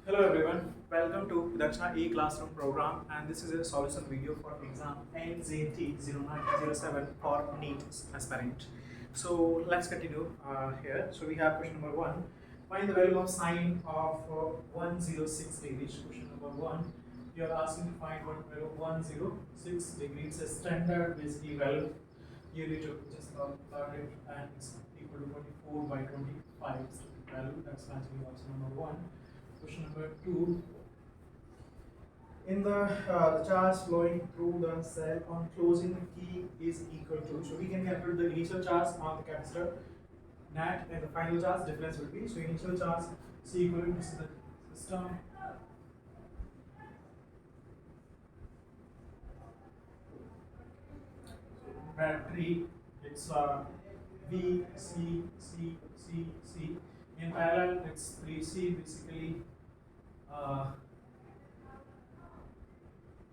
Hello everyone, welcome to Dakshina e-classroom program, and this is a solution video for exam NZT 0907 for NEET aspirant. So let's continue here. So we have question number 1. Find the value of sine of 106 degrees. Question number 1. You are asking to find what value of 106 degrees. It's a standard basically value. You need to just plot it, and it's equal to 24 by 25 is the value. That's actually option number 1. Question number 2. In the charge flowing through the cell on closing the key is equal to. So we can calculate the initial charge on the capacitor net and the final charge difference will be. So initial charge C equivalent is the system. Battery, it's V C C C C. In parallel, it's 3C basically.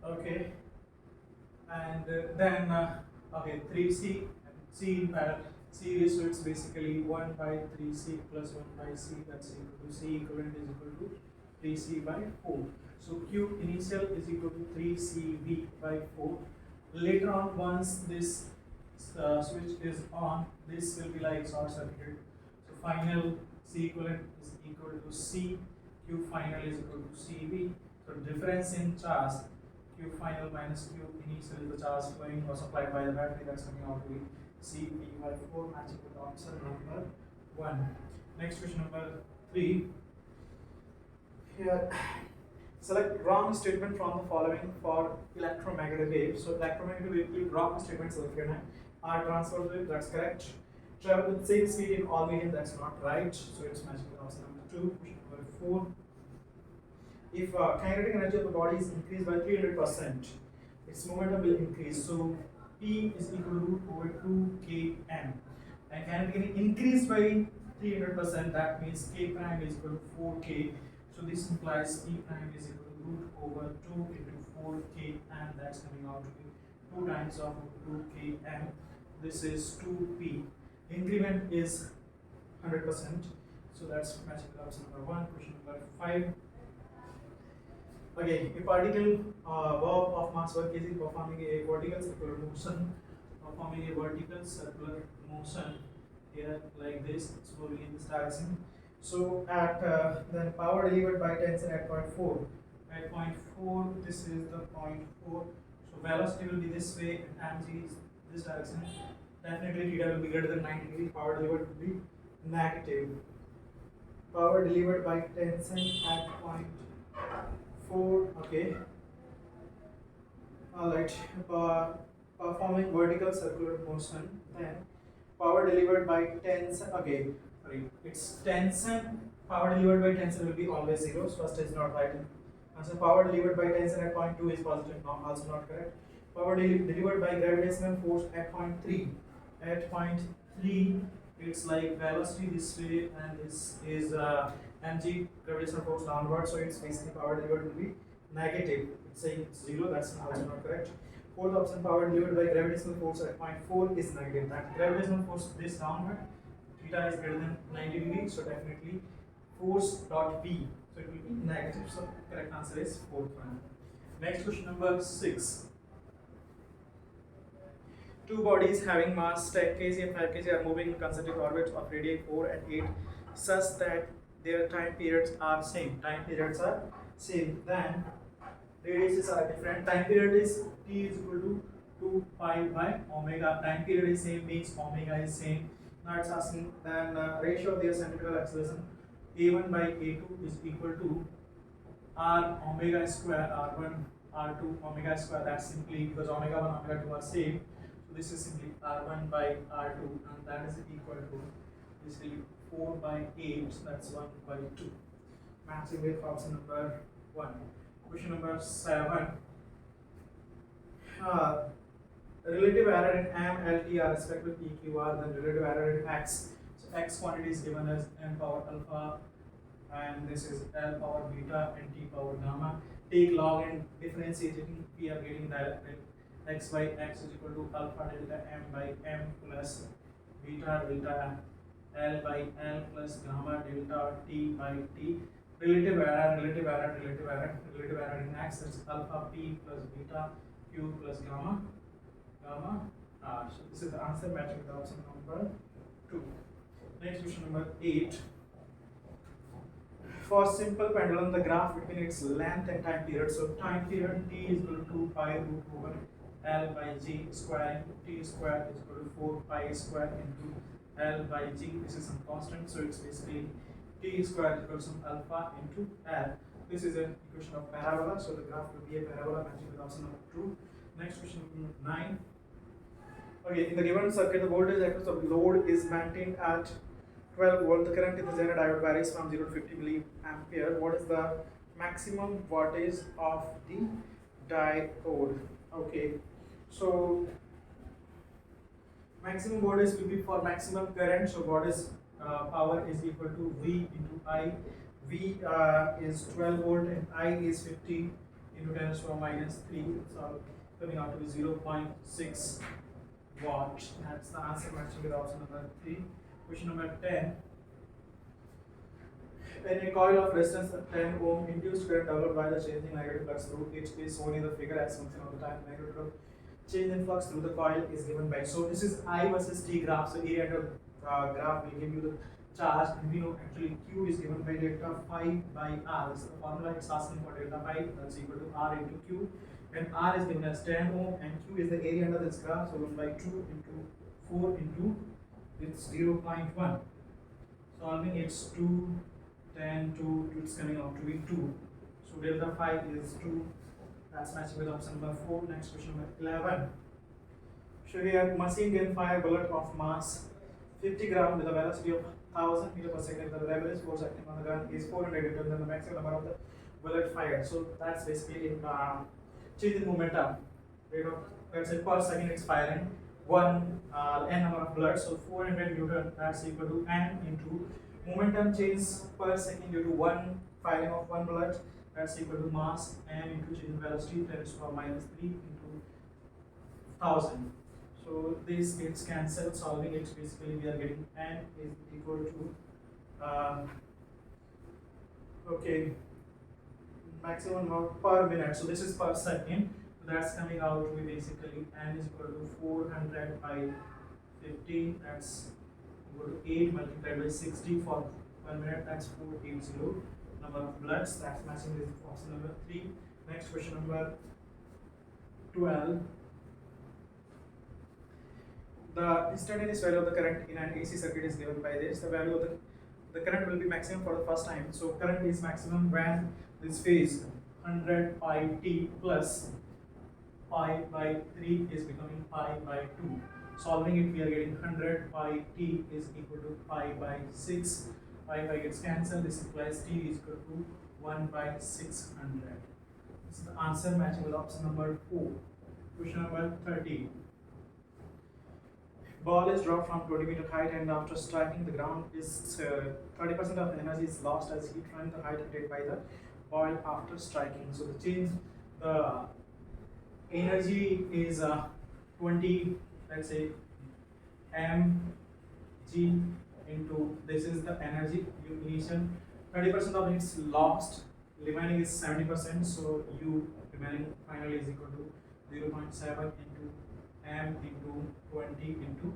Okay, and then okay, 3C and C in parallel series, so it's basically 1 by 3C plus 1 by C, that's equal to C equivalent is equal to 3C by 4. So Q initial is equal to 3CV by 4. Later on, once this switch is on, this will be like short circuited. So final C equivalent is equal to C, Q final is equal to CV. So difference in charge, Q final minus Q initial is the charge flowing or supplied by the battery, that's coming out to be CV by 4, matching with option number 1. Next question number 3. Here, select wrong statement from the following for electromagnetic wave. So electromagnetic wave, wrong statement selected are transverse wave, that's correct. Travel with same speed in all medium, that's not right. So it's matching with option number 2. Question number 4. If kinetic energy of the body is increased by 300%, its momentum will increase. So P is equal to root over 2 km. And kinetic energy increased by 300%, that means K prime is equal to 4K. So this implies P prime is equal to root over 2 into 4K, and that's coming out to be 2 times of 2 km. This is 2P. Increment is 100%. So that's matching with option number 1. Question number 5. Again, a particle verb of mass 1 kg performing a vertical circular motion, here like this, it's moving in this direction. So at then power delivered by tension at point 4. At point 4, this is the point 4. So velocity will be this way and mg is this direction. Definitely theta will be greater than 90 degrees. Power delivered will be negative. Power delivered by tension at point 4. Okay. Alright. Performing vertical circular motion. Then power delivered by tension. Okay. Sorry. It's tension. Power delivered by tension will be always 0. So first is not right. And so power delivered by tension at point 2 is positive. Not also not correct. Power delivered by gravitational force at point 3. At point 3, it's like velocity this way, and this is mg gravitational force downward, so it's basically power delivered will be negative. It's saying 0, that's also not correct. Fourth option, power delivered by gravitational force at point 4 is negative. That gravitational force this downward, theta is greater than 90 degrees, so definitely force dot v, so it will be negative. So correct answer is fourth one. Next question number 6. Two bodies having mass 10 kg and 5 kg are moving in concentric orbits of radii 4 and 8 such that their time periods are same. Time periods are same. Then radiuses are different. Time period is t is equal to 2 pi by omega. Time period is same means omega is same. Now it's asking then ratio of their centripetal acceleration a1 by a2 is equal to r omega square r1 r2 omega square. That's simply because omega 1 omega 2 are same. This is simply r1 by r2, and that is equal to basically 4 by 8, so that's 1 by 2. Matching with option number 1. Question number 7. Relative error in m, l, t are respective p, q, r, then relative error in x. So x quantity is given as m power alpha, and this is l power beta and t power gamma. Take log and differentiating, we are getting that x by x is equal to alpha delta m by m plus beta delta L by L plus gamma delta T by T. relative error in x, that's alpha p plus beta q plus gamma r. So this is the answer matching with option number 2. Next question number 8. For simple pendulum, the graph between its length and time period. So time period t is equal to pi root over L by G square into t square is equal to 4 pi square into L by G. This is some constant, so it's basically t square is equal to some alpha into L. This is an equation of parabola, so the graph will be a parabola matching with option number 2. Next question number 9. Okay, in the given circuit, the voltage across the load is maintained at 12 volt. The current in the Zener diode varies from 0 to 50 milliampere. What is the maximum voltage of the diode? Okay, so maximum voltage will be for maximum current. So voltage power is equal to V into I. V is 12 volt and I is 50 into 10 to the power minus 3. So coming out to be 0.6 watt. That's the answer matching with option number 3. Question number 10. When a coil of resistance at 10 ohm induced current developed by the changing negative flux through it is shown in the figure as function of the time magnitude of change in flux through the coil is given by. So this is I versus T graph. So area under graph will give you the charge, and we know actually Q is given by delta phi by R. This is the formula it's asking for delta phi, that's equal to R into Q. And R is given as 10 ohm and Q is the area under this graph. So 1 by 2 into 4 into it's 0.1. Solving it's 2, 10, 2, it's coming out to be 2. So delta phi is 2. That's matching with option number 4. Next question number 11. So here machine can fire bullet of mass 50 gram with a velocity of 1000 meter per second. The leverage force acting on the gun is 400 newton than the maximum number of the bullet fired. So that's basically in change in momentum. Let's say per second it's firing one n number of bullets. So 400 newton, that's equal to n into momentum change per second due to one firing of one bullet. That's equal to mass m into change in velocity 10 to the power minus 3 into 1000. So this gets cancelled. Solving it, basically we are getting n is equal to okay, maximum amount per minute. So this is per second. So that's coming out to be basically n is equal to 400 by 50. That's equal to 8 multiplied by 60 for 1 minute. That's 480 number of bullets. That's matching with option number 3. Next question number 12. The instantaneous value of the current in an AC circuit is given by this. The value of the current will be maximum for the first time. So current is maximum when this phase 100 pi t plus pi by 3 is becoming pi by 2. Solving it, we are getting 100 pi t is equal to pi by 6. Pi gets cancelled. This implies t is equal to 1 by 600. This is the answer matching with option number 4. Question number 13. Ball is dropped from 20 meter height and after striking the ground is 30% of the energy is lost as heat from the height attained by the ball after striking. So the change, the energy is 20, let's say mg into this is the energy initial. 30% of it is lost, remaining is 70%. So U remaining finally is equal to 0.7 into m into 20 into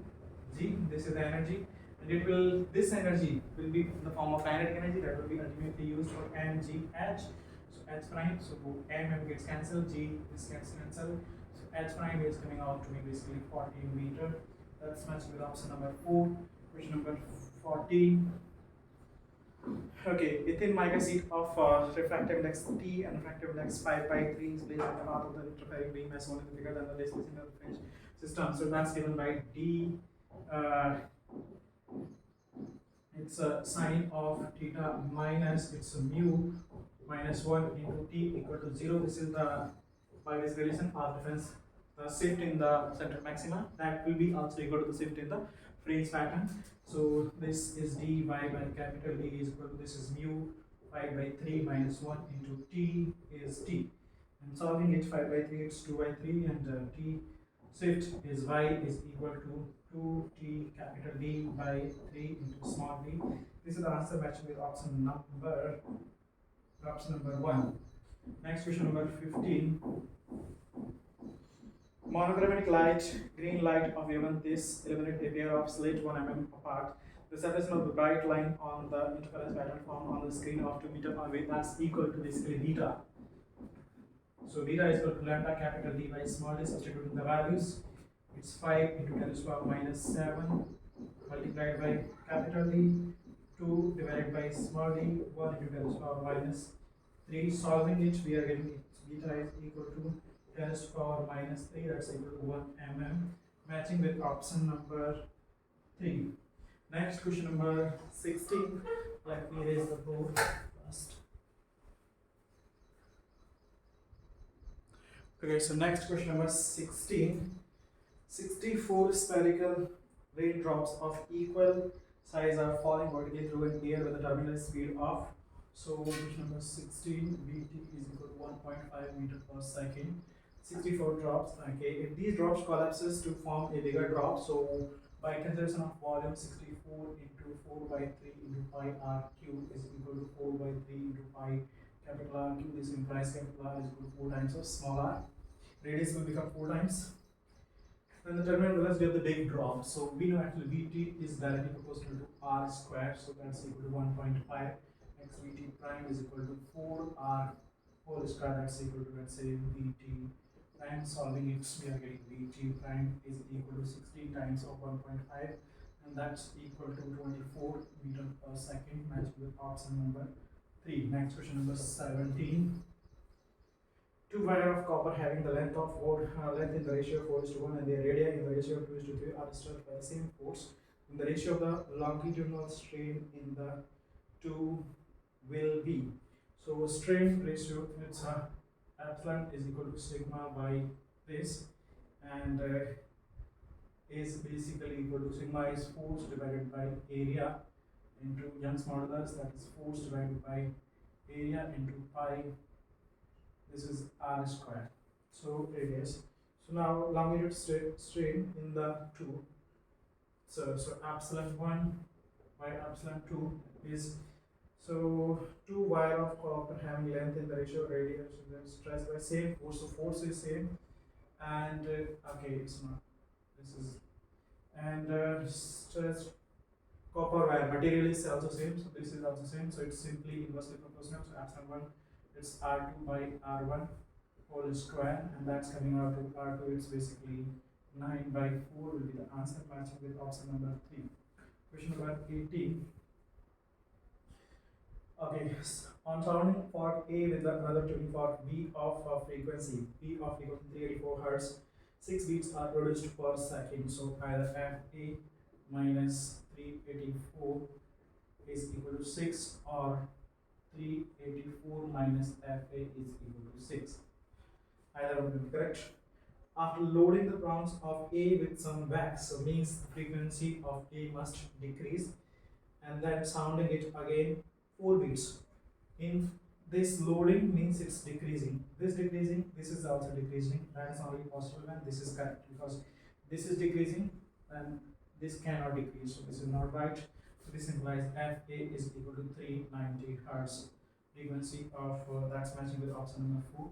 g. This is the energy, and it will, this energy will be in the form of kinetic energy that will be ultimately used for mgh. So h prime, so m gets cancelled, g is gets cancelled, so h prime is coming out to be basically 40 meter. That's matching with option number 4. Question number 14. Okay, within mica sheet of refractive index T and refractive index 5 by 3 is placed on the path of the interfering beam as shown in the figure than the distance in the fringe system. So that's given by D. It's a sine of theta minus it's a mu minus 1 into t equal to 0. This is the by this relation path difference, the shift in the center maxima, that will be also equal to the shift in the fringe pattern. So this is dy by capital D is equal to, this is mu 5 by 3 minus 1 into t is t. And solving it, 5 by 3 it's 2 by 3 and t shift is y is equal to 2t capital D by 3 into small d. This is the answer matching with option number Option number 1. Next question number 15. Monochromatic light, green light of given this illuminate a pair of slit 1 mm apart. The separation of the bright line on the interference pattern formed on the screen of 2 meter away, that's equal to basically beta. So beta is equal to lambda capital D by small d, substituting the values. It's 5 into 10 to the power minus 7 multiplied by capital D, 2 divided by small d, 1 into 10 to the power minus 3. Solving it, we are getting it. Beta is equal to 10 to the power minus 3, that's equal to 1 mm, matching with option number 3. Next question number 16. Let me erase the board first. Okay, so next question number 16. 64 spherical raindrops of equal size are falling vertically through an air with a terminal speed of. So question number 16, Vt is equal to 1.5 meter per second. 64 drops. Okay, if these drops collapses to form a bigger drop, so by consideration of volume, 64 into 4 by 3 into pi r cube is equal to 4 by 3 into pi capital R cube. This implies capital R is equal to 4 times of small r. Radius will become 4 times. Then the terminal velocity of the big drop. So we know actually Vt is directly proportional to r squared, so that's equal to 1.5. X Vt prime is equal to 4r whole square, that's equal to, let's say, Vt prime. Solving it, we are getting Vt prime is equal to 16 times of 1.5, and that's equal to 24 meter per second, matching with option number 3. Next question number 17. Two wire of copper having the length of length in the ratio of 4:1 and the radii in the ratio of 2:3 are disturbed by the same force. And the ratio of the longitudinal strain in the two will be. So strain ratio, it's epsilon is equal to sigma by this, and is basically equal to sigma is force divided by area into Young's modulus, that is force divided by area into pi. This is r square. So radius. So now longitude strain in the two. So epsilon 1 by epsilon 2 is, so two wire of copper having length in the ratio of radius and stress by same force. So force is same, and okay, it's not. This is, and stress copper wire material is also same. So this is also same. So it's simply inversely proportional. So epsilon 1, it's r2 by r1 whole square, and that's coming out to r2. It's basically 9 by 4 will be the answer, matching with option number 3. Question number 18. Okay, on sounding fork A with another tuning fork B of frequency 384 Hz, 6 beats are produced per second. So either FA minus 384 is equal to 6, or 384 minus FA is equal to 6. Either would be correct. After loading the prompts of A with some wax, so means the frequency of A must decrease, and then sounding it again 4 beats. In this loading means it's decreasing. This decreasing, this is also decreasing. That is only possible when this is correct, because this is decreasing and this cannot decrease. So this is not right. So this implies FA is equal to 390 Hz. Frequency of that's matching with option number 4.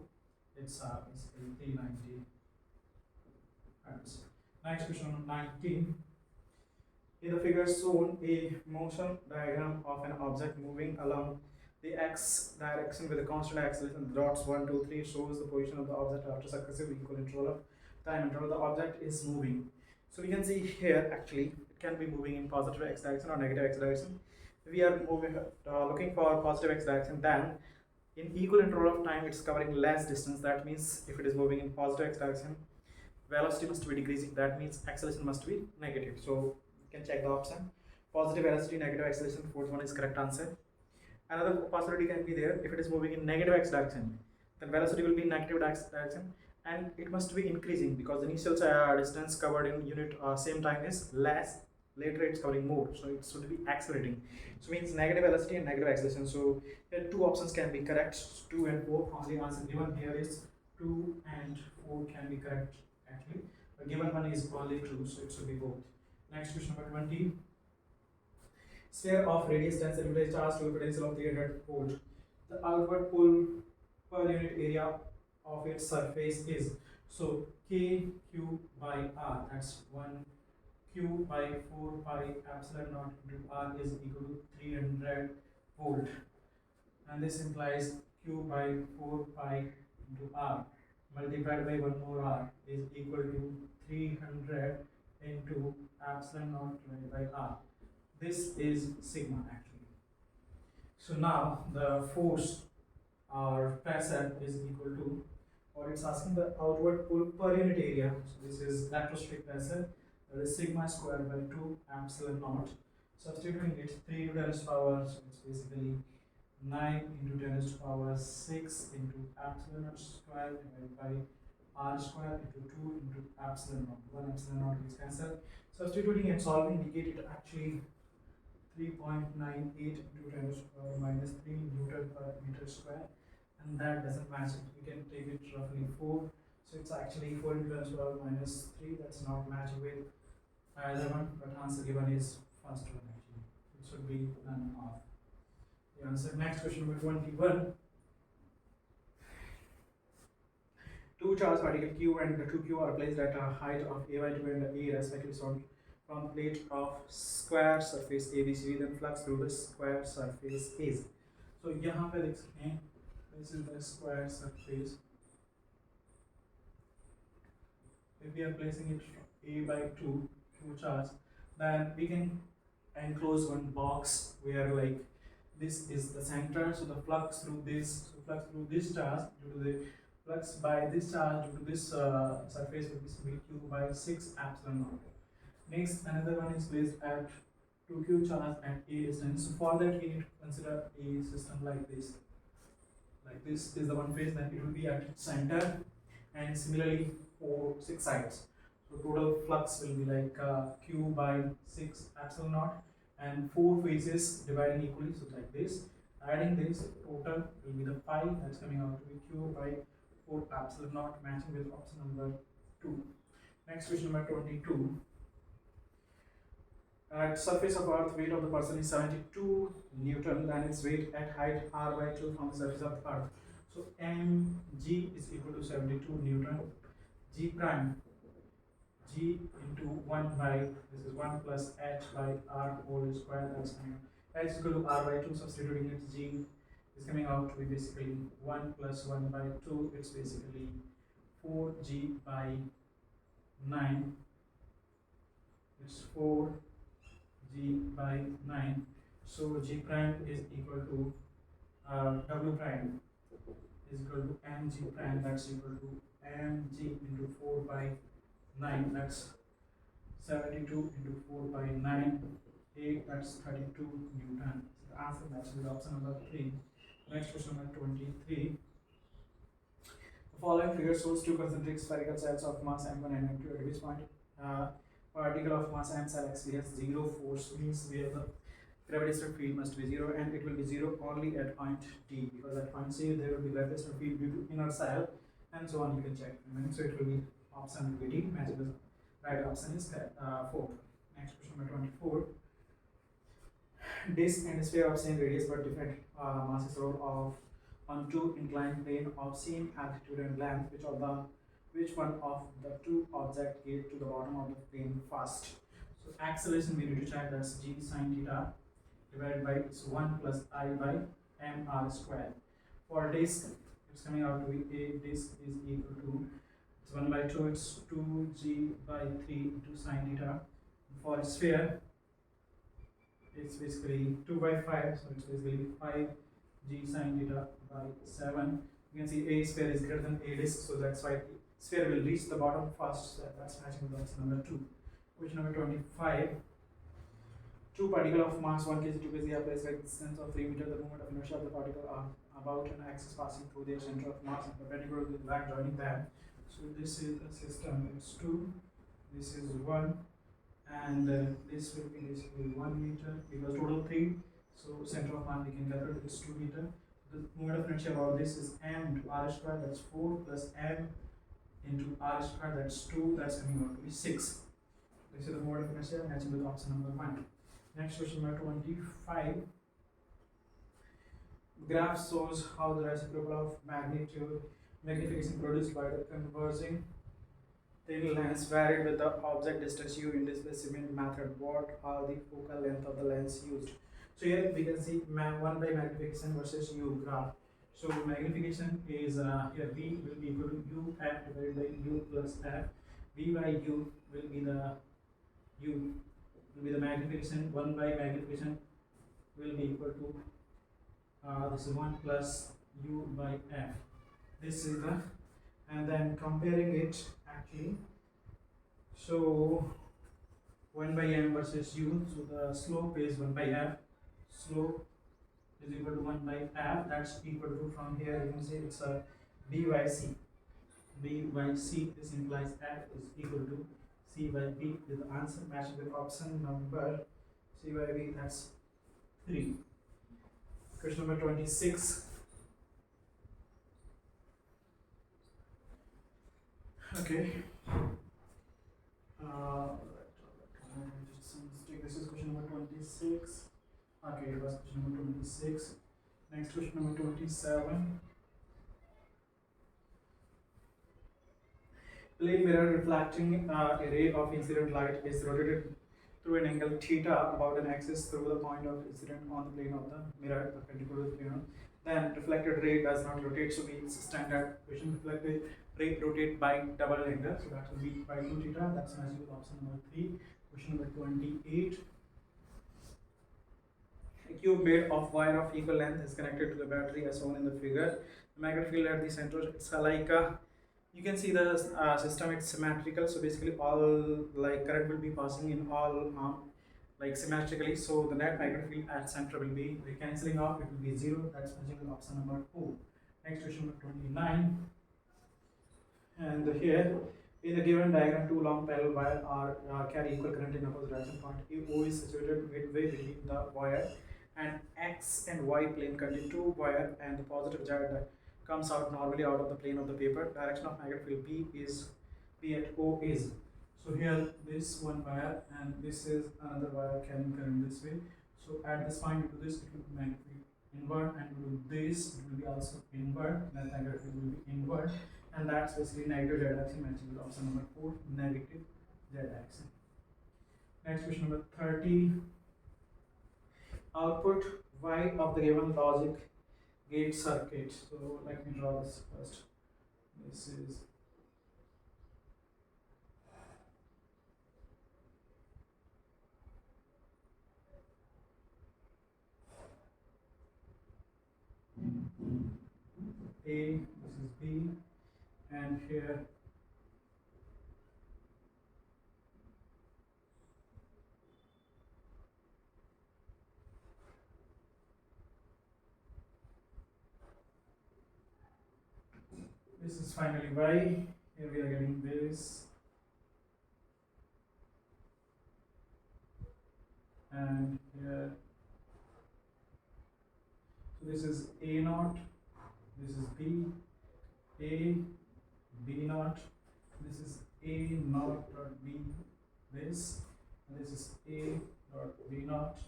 It's basically 390 Hz. Next question number 19. In the figure shown, a motion diagram of an object moving along the x direction with a constant acceleration, the dots 1, 2, 3 shows the position of the object after successive equal interval of time interval. The object is moving. So we can see here actually it can be moving in positive x direction or negative x direction. We are moving looking for positive x direction, then in equal interval of time it's covering less distance. That means if it is moving in positive x direction, velocity must be decreasing. That means acceleration must be negative. So you can check the option positive velocity, negative acceleration. Fourth one is correct answer. Another possibility can be there, if it is moving in negative x direction, then velocity will be in negative x direction, and it must be increasing because the initial distance covered in unit same time is less. Later it's covering more, so it should be accelerating. So means negative velocity and negative acceleration. So here two options can be correct, 2 and 4. Only answer given here is 2 and 4 can be correct actually. The given one is only true, so it should be both. Next question number 20. Sphere of radius 10 cm charged to a potential of 300 volt. the outward pull per unit area of its surface is. So Kq by R, that's 1 Q by 4 pi epsilon naught into R is equal to 300 volt, and this implies Q by 4 pi into R multiplied by one more R is equal to 300 into epsilon naught divided by R. This is sigma actually. So now the force or pressure is equal to, or it's asking the outward pull per unit area. So this is electrostatic pressure, that is sigma square by 2 epsilon naught. Substituting it 3 to 10 to the power, so it's basically 9 into 10 to the power 6 into epsilon naught square divided by r square into 2 into epsilon naught. 1 epsilon naught is cancelled. Substituting and solving, we get it actually 3.98 into 10 to the power minus 3 Newton per meter square, and that doesn't match it. We can take it roughly 4, so it's actually 4 into 10 to the power minus 3. That's not matching with either one, but answer given is first one actually. It should be none of the answer. Next question number 21. Two charged particle Q and 2Q are placed at a height of a by 2 and a respectively from plate of square surface ABCD, then flux through the square surface is. So यहाँ पे देख सकते हैं, this is the square surface. If we are placing it a by 2 charge, then we can enclose one box where like this is the center. So the flux through this, charge due to the flux by this charge due to this surface will be Q by 6 epsilon naught. Next, another one is placed at 2Q charge at a distance. So for that we need to consider a system like this. Like this is the one phase, then it will be at its center, and similarly for 6 sides. So total flux will be like Q by 6 epsilon naught, and 4 phases dividing equally, so like this. Adding this, total will be the pi, that's coming out to be Q by 4 epsilon naught, matching with option number 2. Next question number 22. At surface of Earth, weight of the person is 72 Newton, and its weight at height r by 2 from the surface of the Earth. So mg is equal to 72 Newton. G prime, g into 1 by, this is 1 plus h by r whole square, that's coming out. H is equal to r by 2, substituting it, g is coming out to be basically 1 plus 1 by 2, it's basically 4g by 9, it's 4g by 9. So g prime is equal to w prime is equal to mg prime, that's equal to mg into 4 by 9, that's 72 into 4 by 9, 8, that's 32 Newton. So the answer matches with option number 3. Next question number 23. The following figure shows two concentric spherical cells of mass m1 and m2, at which point particle of mass m cell experience zero force, means where the gravitational field must be 0, and it will be 0 only at point D, because at point C there will be gravitational field due to inner cell, and so on. You can check. So it will be option will be D, matches with right option is 4. Next question number 24. Disk and sphere of same radius but different masses roll off on two inclined plane of same altitude and length. Which one of the two objects get to the bottom of the plane first? So acceleration we need to check, that's g sine theta divided by 1 plus I by mr square. For disk, it's coming out to be a disk is equal to, it's 1 by 2, it's 2g by 3 into sine theta. For sphere, it's basically 2 by 5, so it's basically 5g sine theta by 7. You can see a sphere is greater than a disk, so that's why sphere will reach the bottom first. So that's matching with option number 2. Question number 25. Two particles of mass 1 kg, 2 kg are placed at a distance of 3 meters. The moment of inertia of the particle are about an axis passing through their center of mass and perpendicular to the line joining them. So this is the system. It's 2. This is 1. And this will be basically 1 meter, because total 3, so center of mass we can calculate is 2 meter. The moment of inertia about this is m into r square, that's 4, plus m into r square, that's 2, that's coming out to be 6. This is the moment of inertia matching with option number 1. Next question number 25. Graph shows how the reciprocal of magnification produced by the converging thin lens varied with the object distance u in this specimen method. What are the focal length of the lens used? So here we can see 1 by magnification versus u graph. So magnification is here v will be equal to u f divided by u plus f. V by u will be the u will be the magnification. 1 by magnification will be equal to this is 1 plus u by f. This is the, and then comparing it actually, so 1 by m versus u, so the slope is 1 by f, slope is equal to 1 by f, that's equal to, from here you can see it's a b by c, b by c, this implies f is equal to c by b, with the answer matching with option number c by b, that's 3. Question number 26. Okay. This is question number 26. Okay, it was question number 26. Next question number 27. Plane mirror reflecting a ray of incident light is rotated through an angle theta about an axis through the point of incident on the plane of the mirror perpendicular to the plane. Then reflected ray does not rotate, so means standard question, reflected ray rotate by double angle, so that will be by 2 theta, that's matching with option number 3. Question number 28. A cube made of wire of equal length is connected to the battery as shown in the figure. The magnetic field at the center, it's like you can see the system, it's symmetrical, so basically all like current will be passing in all like symmetrically, so the net magnetic field at center will be cancelling off, it will be 0, that's matching with option number 4. Next question number 29. And here in the given diagram, two long parallel wires are carry equal current in opposite direction. Point O is situated midway between the wire and x and y plane contain two wire, and the positive charge that comes out normally out of the plane of the paper. Direction of magnetic field B at O is, so here this one wire and this is another wire carrying current this way. So at this point, due to this, it will be magnetic field inward, and due to this, it will be also inward. Then magnetic field will be inward, and that's basically negative z axis, matching with option number 4, negative z axis. Next question number 30. Output y of the given logic gate circuit. So let me draw this first. This is A, this is B, and here this is finally y. Here we are getting this, and here, so this is A naught, this is B, A, B naught, this is A naught dot B, this, and this is A dot B naught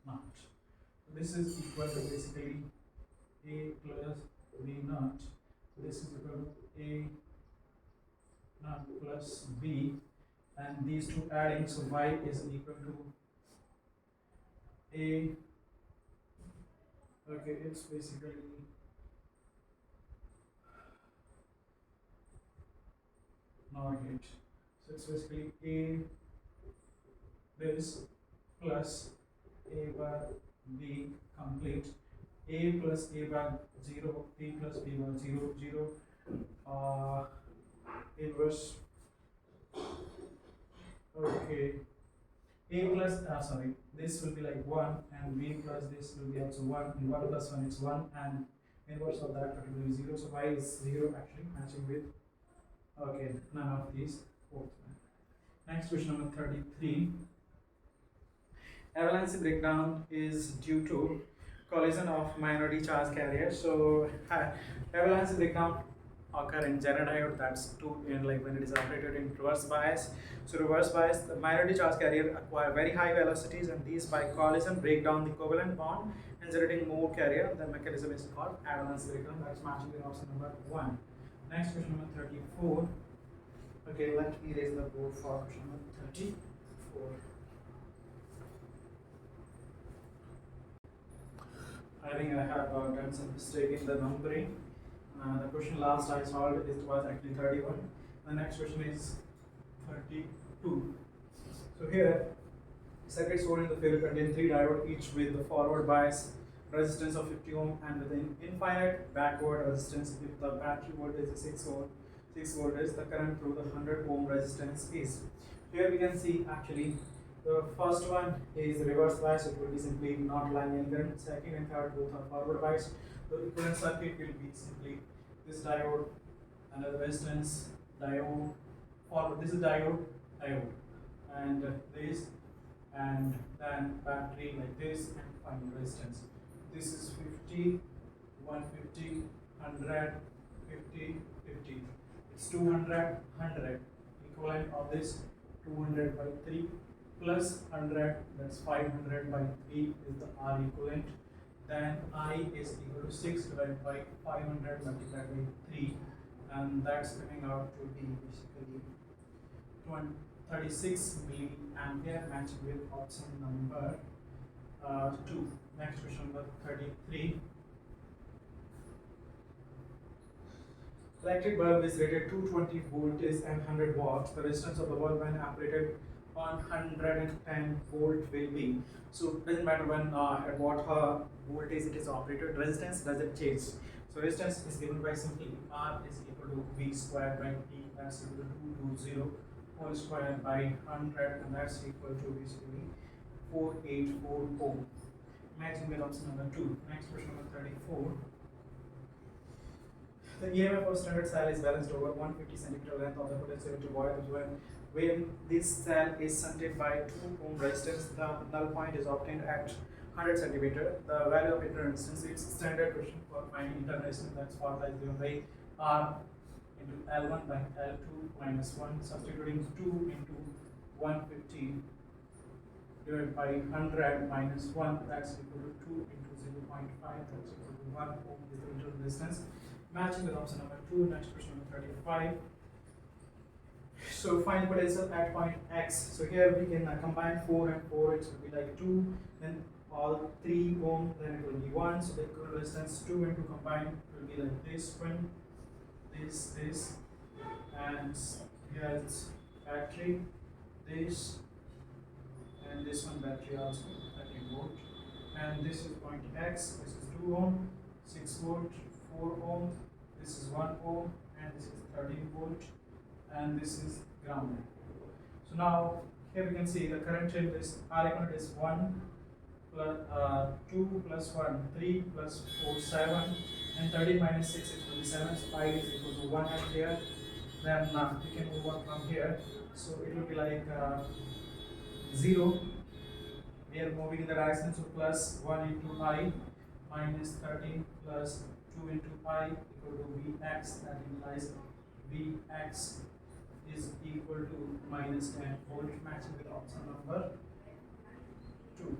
naught. So this is equal to basically A plus B naught. So this is equal to A naught plus B, and these two adding, so y is equal to A. Okay, it's basically not it. So it's basically A this plus A bar B complete, A plus A bar 0, B plus B bar 0, 0, inverse. Okay, A plus sorry, this will be like 1, and B plus this will be also 1, and 1 plus 1 is 1, and inverse of that will be 0, so y is 0 actually, matching with, okay, none of these, both. Next question number 33. Avalanche breakdown is due to collision of minority charge carriers. So avalanche breakdown occur in Zener diode. That's two in like when it is operated in reverse bias. So reverse bias, the minority charge carrier acquire very high velocities, and these by collision break down the covalent bond and generating more carrier. The mechanism is called avalanche breakdown. That's matching with option number 1. Next question number 34. Okay, let me raise the board for question number 34. I think I have done some mistake in the numbering. The question last I solved it was actually 31. The next question is 32. So here, circuit sold in the field contain 3 diodes, each with the forward bias resistance of 50 ohm and with an infinite backward resistance. If the battery voltage is 6 volts, the current through the 100 ohm resistance is. Here we can see actually the first one is reverse bias, it will be simply not linear current. Second and third both are forward bias. The equivalent circuit will be simply this diode, another resistance, diode, forward, this is diode, and this, and then battery like this, and final resistance. This is 50, 150, 100, 50, 50. It's 200, 100. Equivalent of this 200 by 3 plus 100, that's 500 by 3 is the R equivalent. Then I is equal to 6 divided by 500 multiplied by 3, and that's coming out to be basically 36 milliampere, matching with option number 2. Next question number 33. Electric bulb is rated 220 voltage and 100 watts. The resistance of the bulb when operated on 110 volt will be. So doesn't matter when at what voltage it is operated, resistance doesn't change. So resistance is given by simply R is equal to V squared by T, that's equal to 220 whole square by 100, and that's equal to basically 484 ohm. Matching with option number 2. Next question number 34. The EMF of standard cell is balanced over 150 centimeter length of the potentiometer wire. When this cell is shunted by 2 ohm resistance, the null point is obtained at 100 centimeter. The value of internal resistance is standard question for finding internal resistance. That's formula is given by R into L1 by L2 minus 1. Substituting 2 into 150 divided by 100 minus 1, that's equal to 2 into 0.5, that's equal to 1 ohm is the internal resistance. Matching with option number 2. Next question number 35. So find potential at point X. So here we can combine 4 and 4, it will be like 2, then all 3 ohm, then it will be 1. So the equivalent resistance 2 and 2 combined will be like this one, this, and here it's battery, this, and this one battery also, 30 volt. And this is point X, this is 2 ohm, 6 volt, 4 ohm, this is 1 ohm, and this is 13 volt, and this is ground. So now here we can see the current in this R equivalent is 1 plus 2 plus 1, 3 plus 4, 7, and 13 minus 6 it will be 7. So pi is equal to 1 at here. Then we can move on from here. So it will be like 0. We are moving in the direction, so plus 1 into I minus 13 plus 2 into I equal to Vx. That implies Vx is equal to minus 10 volt, matching with option number 2.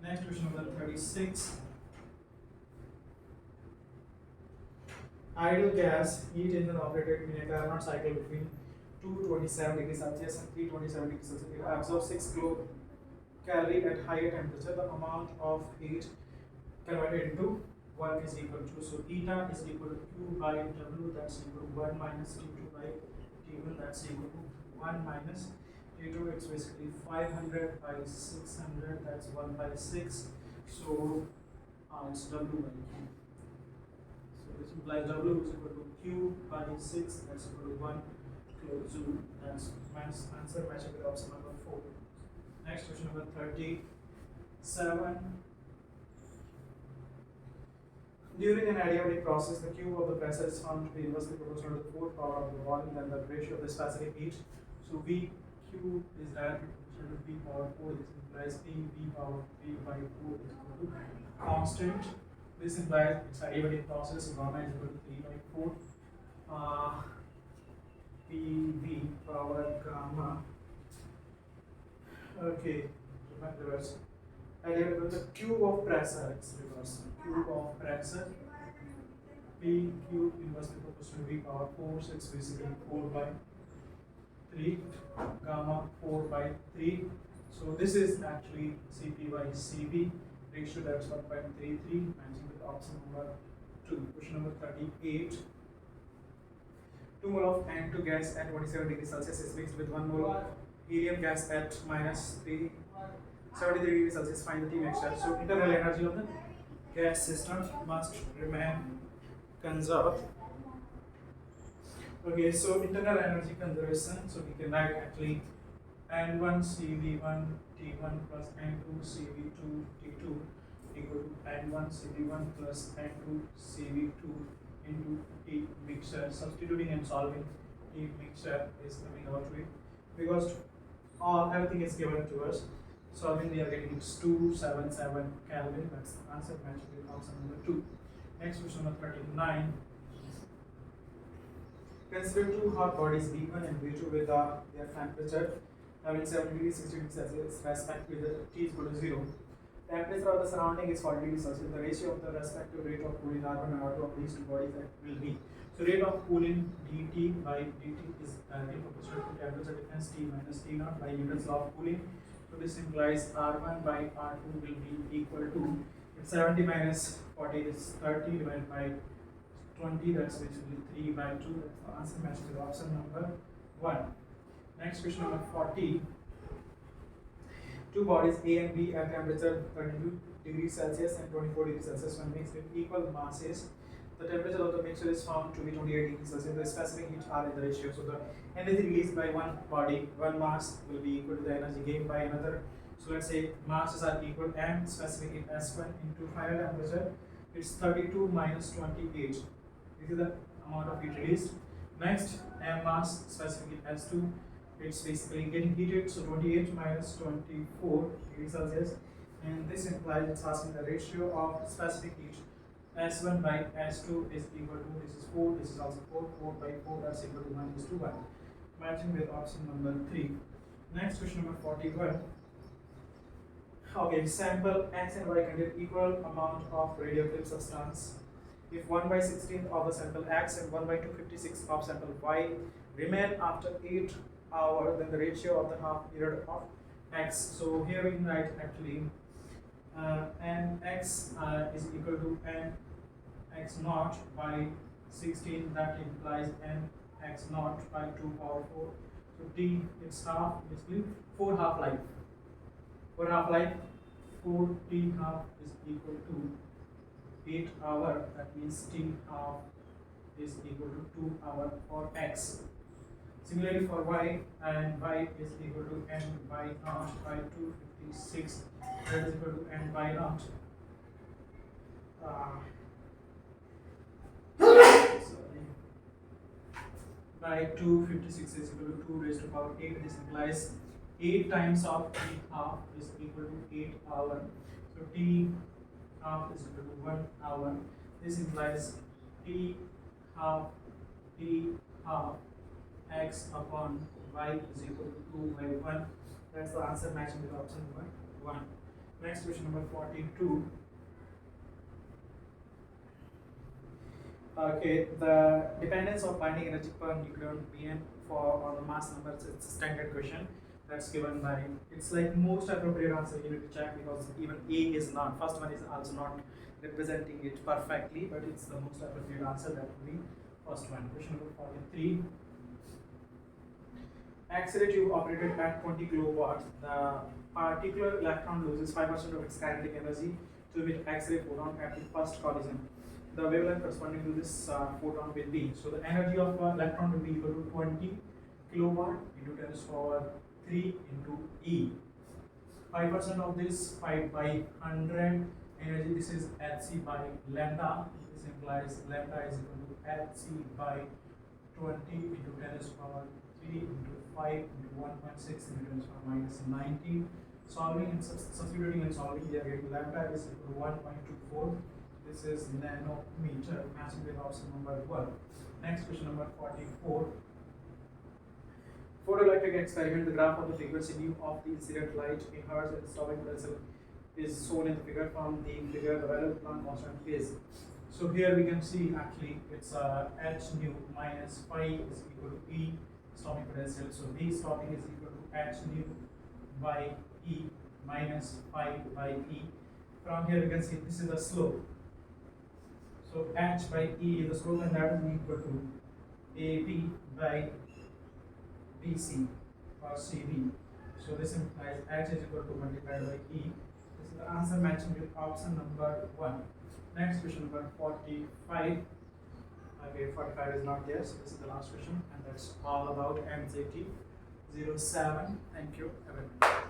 Next question number 36. Ideal gas heat engine operated in a Carnot cycle between 227 degrees Celsius and 327 degrees Celsius. It absorbs 6 kilocalorie at higher temperature. The amount of heat converted into 1 is equal to, so eta is equal to Q by W, that's equal to 1 minus T2 by T1, that's equal to 1 minus T2. It's basically 500 by 600, that's 1 by 6. So it's W by Q. So this implies W is equal to Q by 6, that's equal to 1 kilojoule. That's answer matching with option number 4. Next question number 37. During an adiabatic process, the Q of the pressure is found to be inversely proportional to the fourth power of the volume and the ratio of the specific heat. So VQ is directly proportional to V power 4. This implies PV power 3 by 4 is equal to constant. This implies it's adiabatic process, so gamma is equal to 3 by 4. uh, PV power gamma. Okay, reverse. And here with the cube of pressure, it's reverse. Cube of pressure, P cube inversely proportional to V power 4, so it's basically 4 by 3, gamma 4 by 3. So this is actually Cp by Cv, ratio that's 1.33, matching with option number 2. Question number 38. 2 mole of N2 gas at 27 degrees Celsius is mixed with 1 mole of helium gas at minus 73 degrees Celsius. Find the T mixture. So internal energy of the gas system must remain conserved. Okay, so internal energy conservation. So we can write actually N1 CV1 T1 plus N2 CV2 T2 equal to N1 CV1 plus N2 CV2 into T mixture. Substituting and solving T mixture is coming out with, because everything is given to us. Solving we are getting 277 Kelvin. That's the answer matching with option number 2. Next question number 39. Consider two hot bodies V1 and V2 with their temperature having 70 degrees 60 degrees Celsius respectively with T is equal to 0. Temperature of the surrounding is 40 degrees Celsius. The ratio of the respective rate of cooling R1 and R2 of these two bodies will be. So rate of cooling dt by dt is proportional to temperature difference T minus T naught by Newton's law of cooling. So this implies R1 by R2 will be equal to, it's 70 minus 40 is 30 divided by 20, that's basically 3 by 2. That's the answer matching with option number 1. Next question number 40. Two bodies A and B at temperature 32 degrees Celsius and 24 degrees Celsius when mixed with equal masses. The temperature of the mixture is found to be 28 degrees Celsius. The specific heat R in the ratio. So the energy released by one body, one mass, will be equal to the energy gained by another. So let's say masses are equal and specific heat S1 into final temperature. It's 32 minus 28. This is the amount of heat released. Next, M mass, specific heat S2. It's basically getting heated, so 28 minus 24 degrees Celsius, and this implies it's asking the ratio of specific heat S1 by S2 is equal to, this is 4, this is also 4, 4 by 4, that's equal to 1 is to 1, matching with option number 3. Next question number 41. Okay, sample X and Y contain equal amount of radioactive substance. If 1 by 16 of the sample X and 1 by 256 of sample Y remain after 8 hours, then the ratio of the half period of X. So here we can write actually Nx is equal to Nx naught by 16. That implies Nx naught by 2 power 4. So T is half, basically 4 half life. 4 half life, 4 T half is equal to 8 hour. That means T half is equal to 2 hour for X. Similarly for Y, and Y is equal to N by naught by 256. That is equal to N by naught. Sorry. By 256 is equal to 2 raised to power 8. This implies 8 times of T half is equal to 8 hour. So T half is equal to 1 hour. This implies T half X upon Y is equal to 2 by 1. That's the answer matching with option number 1. Next question number 42. Okay, the dependence of binding energy per nucleon Bn for on the mass numbers, it's a standard question that's given by, it's like most appropriate answer you need to check, because even A is not, first one is also not representing it perfectly, but it's the most appropriate answer. That will be first one. Question number 43. X-ray tube operated at 20 kilowatts. The particular electron loses 5% of its kinetic energy to emit X-ray photon at the first collision. The wavelength corresponding to this photon will be. So the energy of electron will be equal to 20 kilowatt into 10 to the power 3 into E. 5% of this 5 by 100 energy. This is Hc by lambda. This implies lambda is equal to Hc by 20 into 10 to the power 3 into 5 into 1.6 into 10 to the power minus 90. Solving and substituting and solving, we are getting lambda is equal to 1.24. This is nanometer, matching with option number 1. Next question number 44. Photoelectric experiment, the graph of the frequency nu of the incident light in hertz and stopping potential is shown in the figure. From the figure, the value of Planck constant is. So here we can see actually it's h nu minus phi is equal to E stopping potential. So V stopping is equal to h nu by E minus phi by E. From here we can see this is the slope. So h by E is the slope, and that is equal to AB by BC or CV. So this implies h is equal to multiplied by E. This is the answer matching with option number 1. Next question number 45. Okay, 45 is not there, so this is the last question, and that's all about MJT 07. Thank you. Have a good day.